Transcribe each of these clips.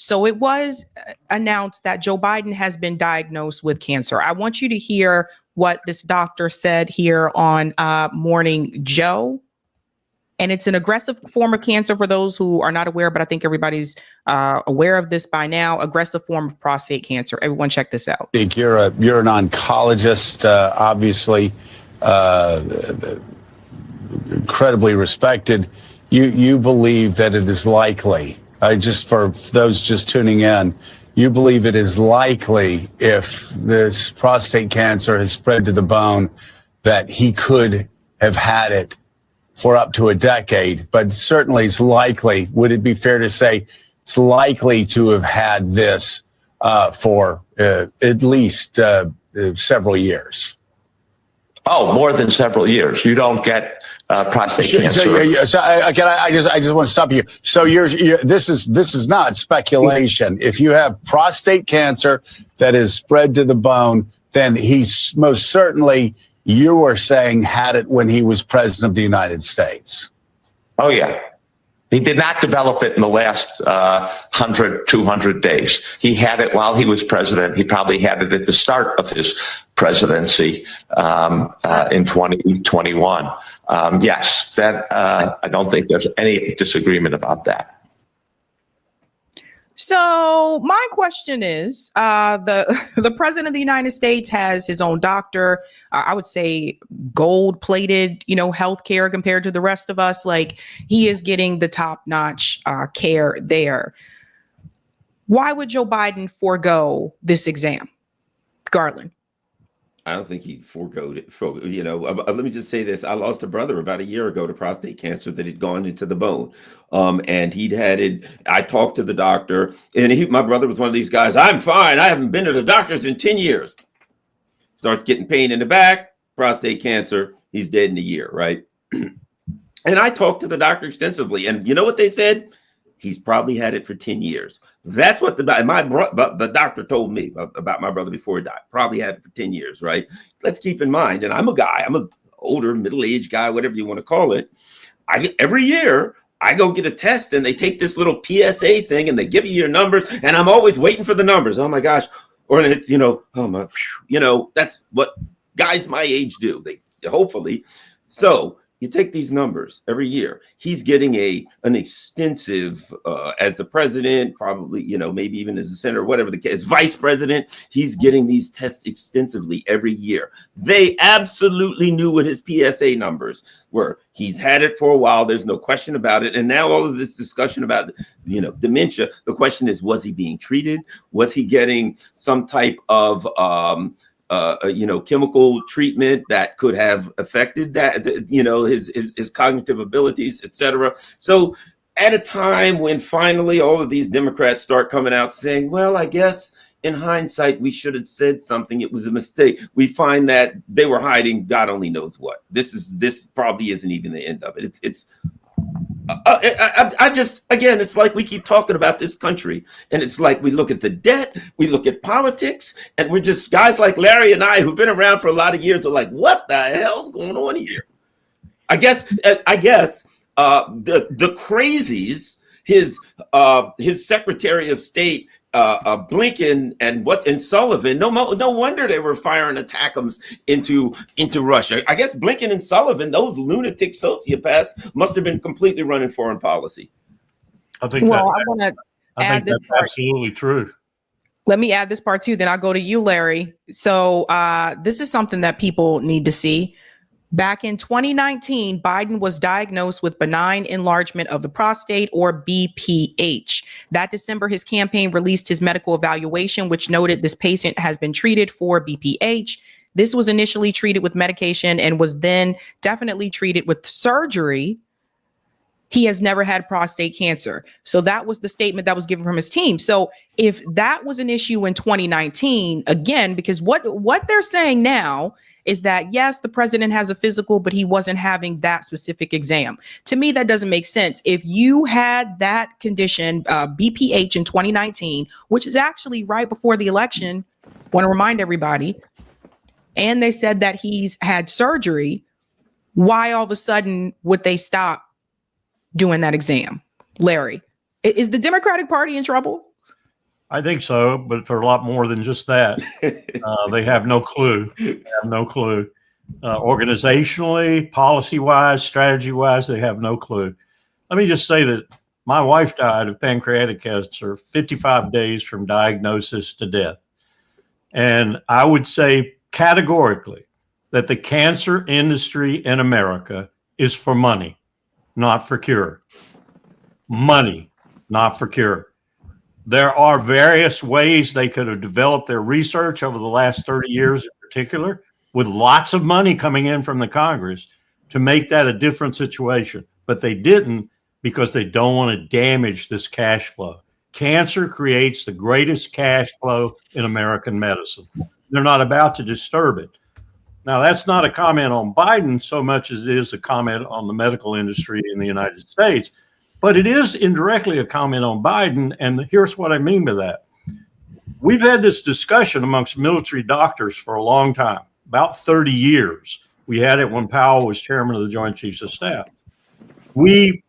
So it was announced that Joe Biden has been diagnosed with cancer. I want you to hear what this doctor said here on Morning Joe. And it's an aggressive form of cancer for those who are not aware, but I think everybody's aware of this by now. Aggressive form of prostate cancer. Everyone check this out. You're an oncologist, obviously incredibly respected. You believe that it is likely, just for those just tuning in, you believe it is likely if this prostate cancer has spread to the bone that he could have had it for up to a decade, but certainly it's likely. Would it be fair to say it's likely to have had this for at least several years? Oh, more than several years. You don't get prostate cancer. So I just want to stop you. So this is not speculation. If you have prostate cancer that is spread to the bone, then he's most certainly, you were saying, had it when he was president of the United States. Oh, yeah. He did not develop it in the last 100, 200 days. He had it while he was president. He probably had it at the start of his presidency in 2021. Yes, that I don't think there's any disagreement about that. So my question is, the president of the United States has his own doctor. I would say gold-plated, healthcare compared to the rest of us. Like, he is getting the top-notch care there. Why would Joe Biden forego this exam, Garland? I don't think he foregoed it. Let me just say this. I lost a brother about a year ago to prostate cancer that had gone into the bone. And he'd had it. I talked to the doctor, and my brother was one of these guys. I'm fine. I haven't been to the doctors in 10 years. Starts getting pain in the back, prostate cancer. He's dead in a year, right? And I talked to the doctor extensively. And you know what they said? He's probably had it for 10 years. That's what the doctor told me about my brother before he died. Probably had it for 10 years, right? Let's keep in mind, and I'm an older, middle-aged guy, whatever you want to call it. Every year, I go get a test, and they take this little PSA thing, and they give you your numbers, and I'm always waiting for the numbers. Oh, my gosh. Or, that's what guys my age do. Hopefully. So you take these numbers every year. He's getting an extensive, as the president, probably, maybe even as a senator, whatever the case, vice president, he's getting these tests extensively every year. They absolutely knew what his PSA numbers were. He's had it for a while. There's no question about it. And now all of this discussion about, dementia, the question is, was he being treated? Was he getting some type of, chemical treatment that could have affected that, his cognitive abilities, etc. So at a time when finally all of these Democrats start coming out saying, well, I guess in hindsight, we should have said something. It was a mistake. We find that they were hiding God only knows what. This probably isn't even the end of it. It's like we keep talking about this country, and it's like we look at the debt, we look at politics, and we're just guys like Larry and I who've been around for a lot of years are like, what the hell's going on here? I guess the crazies, his Secretary of State, Blinken and Sullivan. No wonder they were firing attackums into Russia. I guess Blinken and Sullivan, those lunatic sociopaths, must have been completely running foreign policy. I think that's absolutely true. Let me add this part too. Then I'll go to you, Larry. So this is something that people need to see. Back in 2019, Biden was diagnosed with benign enlargement of the prostate, or BPH. That December, his campaign released his medical evaluation, which noted this patient has been treated for BPH. This was initially treated with medication and was then definitely treated with surgery. He has never had prostate cancer. So that was the statement that was given from his team. So if that was an issue in 2019, again, because what they're saying now is that, yes, the president has a physical, but he wasn't having that specific exam. To me, that doesn't make sense. If you had that condition, BPH in 2019, which is actually right before the election, want to remind everybody, and they said that he's had surgery, why all of a sudden would they stop doing that exam? Larry, is the Democratic Party in trouble? I think so, but they're a lot more than just that. They have no clue. They have no clue. Organizationally, policy-wise, strategy-wise, they have no clue. Let me just say that my wife died of pancreatic cancer 55 days from diagnosis to death. And I would say categorically that the cancer industry in America is for money, not for cure. Money, not for cure. There are various ways they could have developed their research over the last 30 years in particular, with lots of money coming in from the Congress to make that a different situation. But they didn't, because they don't want to damage this cash flow. Cancer creates the greatest cash flow in American medicine. They're not about to disturb it. Now, that's not a comment on Biden so much as it is a comment on the medical industry in the United States. But it is indirectly a comment on Biden, and here's what I mean by that. We've had this discussion amongst military doctors for a long time, about 30 years. We had it when Powell was chairman of the Joint Chiefs of Staff. We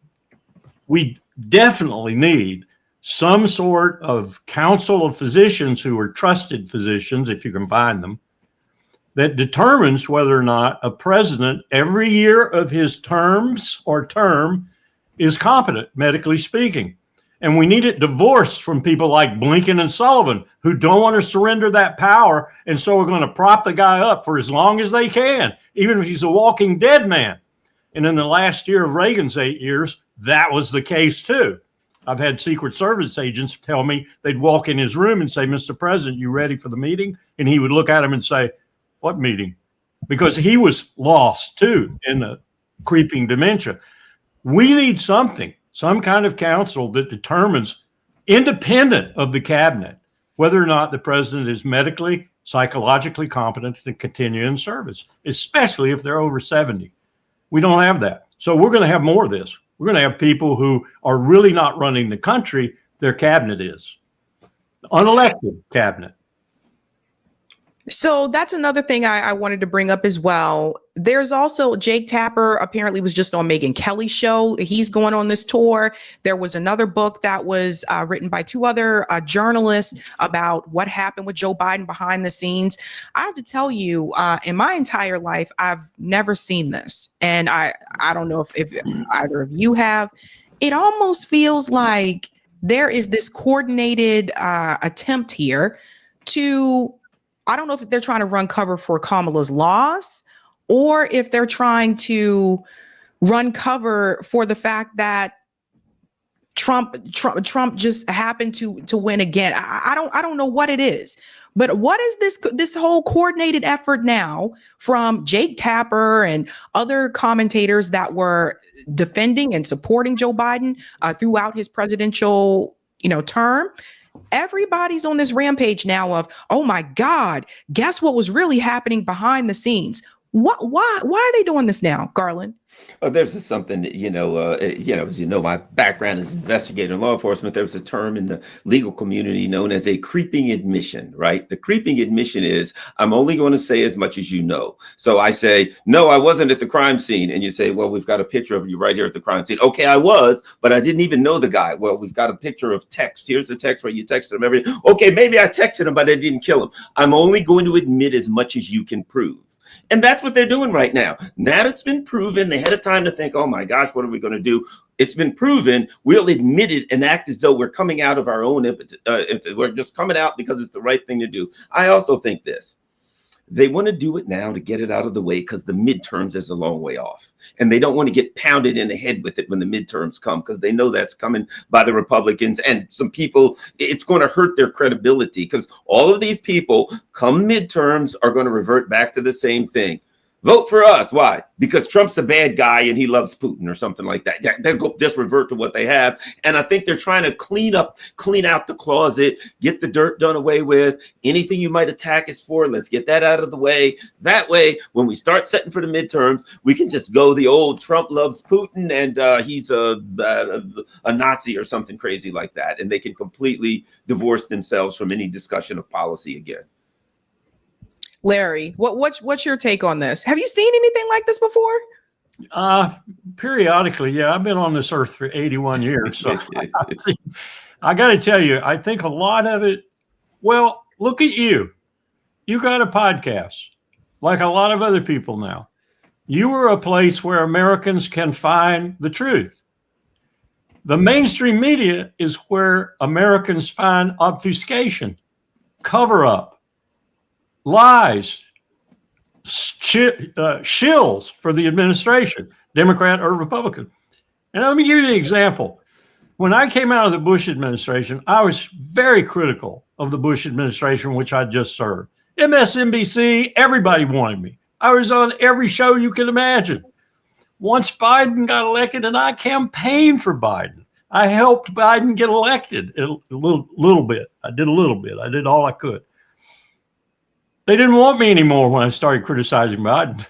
definitely need some sort of council of physicians who are trusted physicians, if you can find them, that determines whether or not a president every year of his terms or term is competent, medically speaking. And we need it divorced from people like Blinken and Sullivan, who don't want to surrender that power. And so we're going to prop the guy up for as long as they can, even if he's a walking dead man. And in the last year of Reagan's 8 years, that was the case too. I've had Secret Service agents tell me they'd walk in his room and say, Mr. President, you ready for the meeting? And he would look at him and say, what meeting? Because he was lost too in the creeping dementia. We need something, some kind of council that determines, independent of the cabinet, whether or not the president is medically, psychologically competent to continue in service, especially if they're over 70. We don't have that. So we're going to have more of this. We're going to have people who are really not running the country. Their cabinet is unelected cabinet. So that's another thing I wanted to bring up as well. There's also Jake Tapper apparently was just on Megyn Kelly's show. He's going on this tour. There was another book that was written by two other journalists about what happened with Joe Biden behind the scenes. I have to tell you, in my entire life, I've never seen this. And I don't know if either of you have. It almost feels like there is this coordinated attempt here to, I don't know if they're trying to run cover for Kamala's loss or if they're trying to run cover for the fact that Trump just happened to win again. I don't know what it is, but what is this whole coordinated effort now from Jake Tapper and other commentators that were defending and supporting Joe Biden throughout his presidential, term? Everybody's on this rampage now of, oh my God, guess what was really happening behind the scenes? Why are they doing this now, Garland? There's something that, as you know, my background is investigator in law enforcement. There's a term in the legal community known as a creeping admission, right? The creeping admission is, I'm only going to say as much as you know. So I say, no, I wasn't at the crime scene. And you say, well, we've got a picture of you right here at the crime scene. Okay, I was, but I didn't even know the guy. Well, we've got a picture of text. Here's the text where you texted him everything. Okay, maybe I texted him, but I didn't kill him. I'm only going to admit as much as you can prove. And that's what they're doing right now. Now that it's been proven, they had a time to think, oh my gosh, what are we going to do? It's been proven. We'll admit it and act as though we're coming out of our own impetus. We're just coming out because it's the right thing to do. I also think this. They want to do it now to get it out of the way because the midterms is a long way off. And they don't want to get pounded in the head with it when the midterms come because they know that's coming by the Republicans. And some people, it's going to hurt their credibility because all of these people come midterms are going to revert back to the same thing. Vote for us. Why? Because Trump's a bad guy and he loves Putin or something like that. They'll just revert to what they have. And I think they're trying to clean out the closet, get the dirt done away with. Anything you might attack us for, let's get that out of the way. That way, when we start setting for the midterms, we can just go the old Trump loves Putin and he's a Nazi or something crazy like that. And they can completely divorce themselves from any discussion of policy again. Larry, what's your take on this? Have you seen anything like this before? Periodically, yeah. I've been on this earth for 81 years, so I got to tell you, I think a lot of it, well, look at you. You got a podcast like a lot of other people now. You are a place where Americans can find the truth. The mainstream media is where Americans find obfuscation, cover up, lies, shills for the administration, Democrat or Republican. And let me give you an example. When I came out of the Bush administration, I was very critical of the Bush administration, which I just served. MSNBC, everybody wanted me. I was on every show you can imagine. Once Biden got elected, and I campaigned for Biden. I helped Biden get elected a little bit. I did a little bit. I did all I could. They didn't want me anymore when I started criticizing Biden.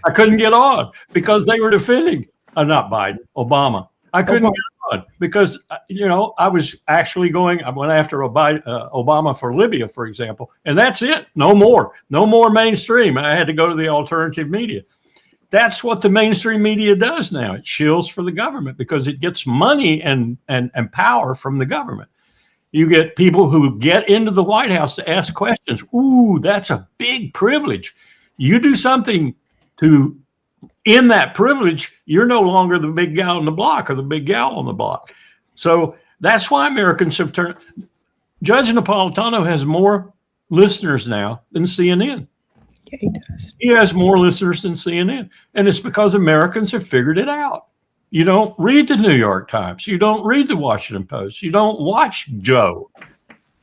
I couldn't get on because they were defending, not Biden, Obama. I couldn't get on because, I was actually I went after Obama for Libya, for example, and that's it. No more mainstream. I had to go to the alternative media. That's what the mainstream media does now. It shills for the government because it gets money and power from the government. You get people who get into the White House to ask questions. Ooh, that's a big privilege. You do something to end that privilege, you're no longer the big guy on the block or the big gal on the block. So that's why Americans have turned. Judge Napolitano has more listeners now than CNN. Yeah, he does. He has more listeners than CNN. And it's because Americans have figured it out. You don't read the New York Times. You don't read the Washington Post. You don't watch Joe.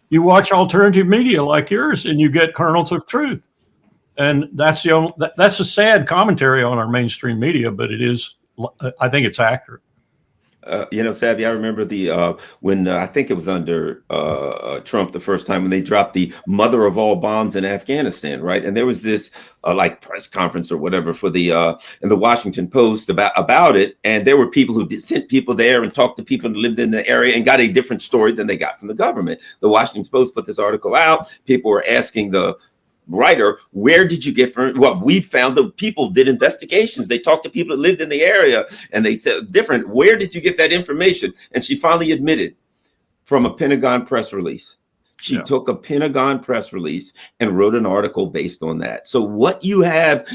You watch alternative media like yours, and you get kernels of truth. And that's a sad commentary on our mainstream media, but it is. I think it's accurate. Sabby, I remember when I think it was under Trump the first time when they dropped the mother of all bombs in Afghanistan, right? And there was this press conference or whatever for in the Washington Post about it, and there were people who sent people there and talked to people who lived in the area and got a different story than they got from the government. The Washington Post put this article out. People were asking the writer, where did you get from? Well, we found that people did investigations. They talked to people that lived in the area and they said different. Where did you get that information? And she finally admitted from a Pentagon press release. She took a Pentagon press release and wrote an article based on that. So what you have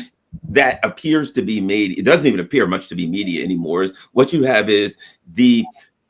that appears to be made, it doesn't even appear much to be media anymore, is what you have is the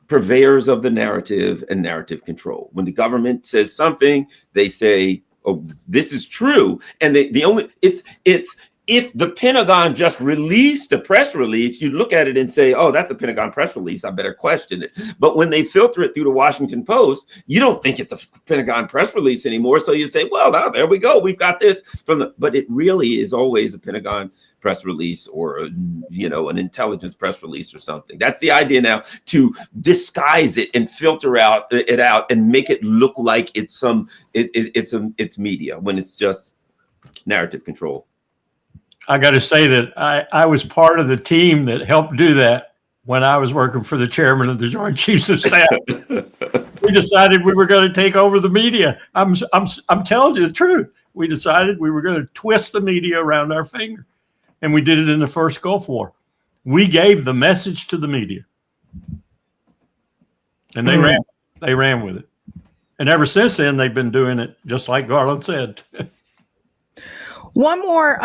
purveyors of the narrative and narrative control. When the government says something, they say, oh, this is true. And it's if the Pentagon just released a press release, you look at it and say, oh, that's a Pentagon press release. I better question it. But when they filter it through the Washington Post, you don't think it's a Pentagon press release anymore. So you say, well, now there we go. We've got this but it really is always a Pentagon press release or, an intelligence press release or something. That's the idea now, to disguise it and filter it out and make it look like it's media when it's just narrative control. I got to say that I was part of the team that helped do that when I was working for the chairman of the Joint Chiefs of Staff. We decided we were going to take over the media. I'm telling you the truth. We decided we were going to twist the media around our finger. And we did it in the first Gulf War. We gave the message to the media. And they ran with it. And ever since then, they've been doing it just like Garland said. One more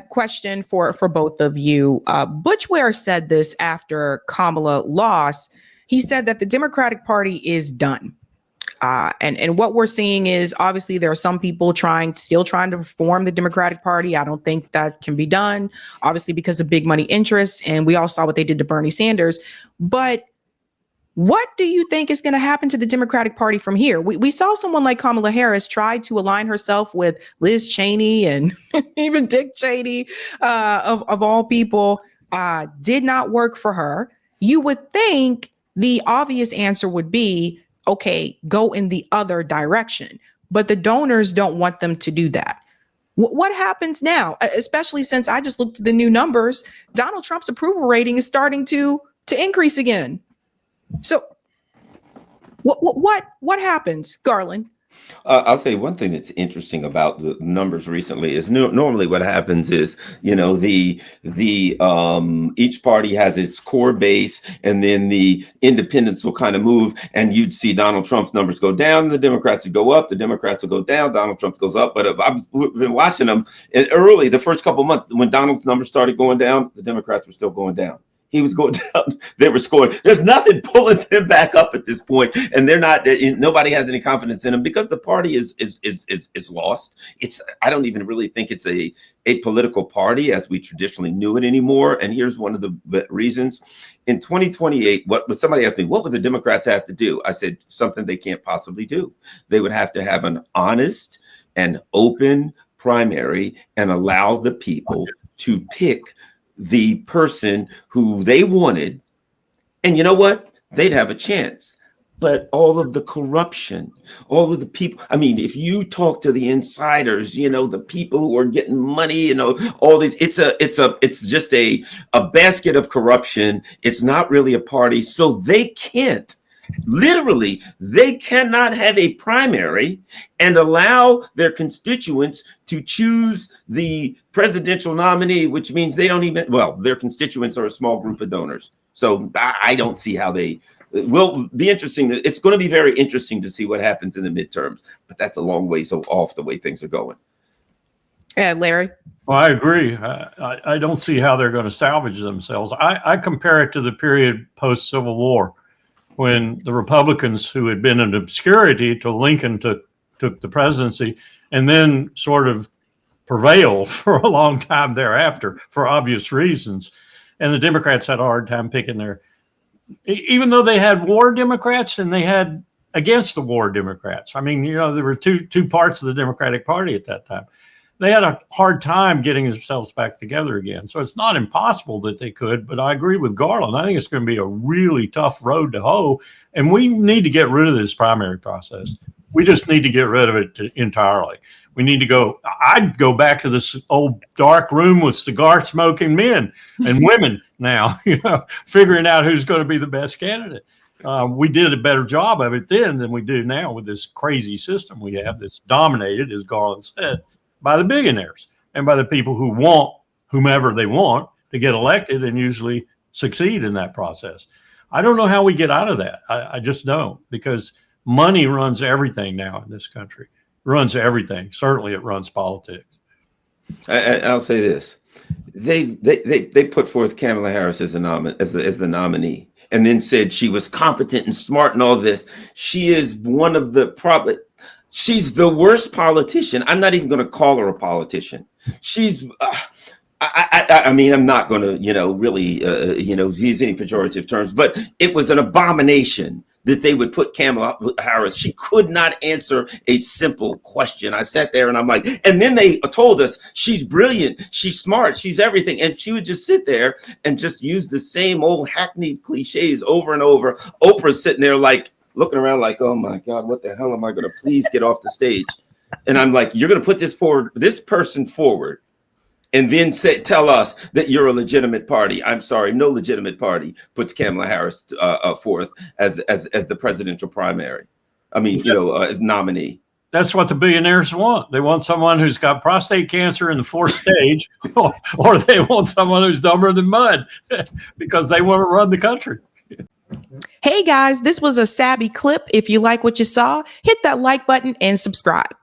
question for both of you. Butch Ware said this after Kamala lost. He said that the Democratic Party is done. And what we're seeing is obviously there are some people still trying to reform the Democratic Party. I don't think that can be done, obviously, because of big money interests. And we all saw what they did to Bernie Sanders. But what do you think is going to happen to the Democratic Party from here? We saw someone like Kamala Harris try to align herself with Liz Cheney and even Dick Cheney, of all people, did not work for her. You would think the obvious answer would be, okay, go in the other direction. But the donors don't want them to do that. What happens now, especially since I just looked at the new numbers? Donald Trump's approval rating is starting to increase again. So what happens, Garland? I'll say one thing that's interesting about the numbers recently is normally what happens is, the each party has its core base, and then the independents will kind of move, and you'd see Donald Trump's numbers go down, the Democrats would go up, the Democrats will go down, Donald Trump goes up. But I've been watching them early, the first couple of months when Donald's numbers started going down, the Democrats were still going down. He was going down. They were scoring. There's nothing pulling them back up at this point, and they're not. Nobody has any confidence in them because the party is lost. I don't even really think it's a political party as we traditionally knew it anymore. And here's one of the reasons. In 2028, what somebody asked me, what would the Democrats have to do? I said something they can't possibly do. They would have to have an honest and open primary and allow the people to pick the person who they wanted, and you know what? They'd have a chance. But all of the corruption, all of the people, I mean, if you talk to the insiders, the people who are getting money, all these, it's just a basket of corruption. It's not really a party. So they can't. Literally, they cannot have a primary and allow their constituents to choose the presidential nominee, which means they don't even, their constituents are a small group of donors. So I don't see how they will be interesting. It's going to be very interesting to see what happens in the midterms, but that's a long ways off the way things are going. Yeah, Larry. Well, I agree. I don't see how they're going to salvage themselves. I compare it to the period post-Civil War, when the Republicans, who had been in obscurity till Lincoln took the presidency, and then sort of prevailed for a long time thereafter for obvious reasons. And the Democrats had a hard time picking even though they had war Democrats and they had against the war Democrats. I mean, there were two parts of the Democratic Party at that time. They had a hard time getting themselves back together again. So it's not impossible that they could, but I agree with Garland. I think it's going to be a really tough road to hoe, and we need to get rid of this primary process. We just need to get rid of it entirely. We need to I'd go back to this old dark room with cigar smoking men and women now, figuring out who's going to be the best candidate. We did a better job of it then than we do now with this crazy system we have that's dominated, as Garland said, by the billionaires and by the people who want whomever they want to get elected and usually succeed in that process. I don't know how we get out of that. I just don't, because money runs everything now in this country. It runs everything. Certainly it runs politics. I'll say this. They put forth Kamala Harris as the nominee, and then said she was competent and smart and all this. She is one of the she's the worst politician. I'm not even going to call her a politician. She's, I mean, I'm not going to, really, use any pejorative terms, but it was an abomination that they would put Kamala Harris. She could not answer a simple question. I sat there and I'm like, and then they told us she's brilliant, she's smart, she's everything. And she would just sit there and just use the same old hackneyed cliches over and over. Oprah's sitting there like, looking around like, oh my God, what the hell am I going to please get off the stage? And I'm like, you're going to put this person forward, and then tell us that you're a legitimate party. I'm sorry, no legitimate party puts Kamala Harris forth as the presidential primary. I mean, as nominee. That's what the billionaires want. They want someone who's got prostate cancer in the fourth stage, or they want someone who's dumber than mud because they want to run the country. Hey guys, this was a Sabby clip. If you like what you saw, hit that like button and subscribe.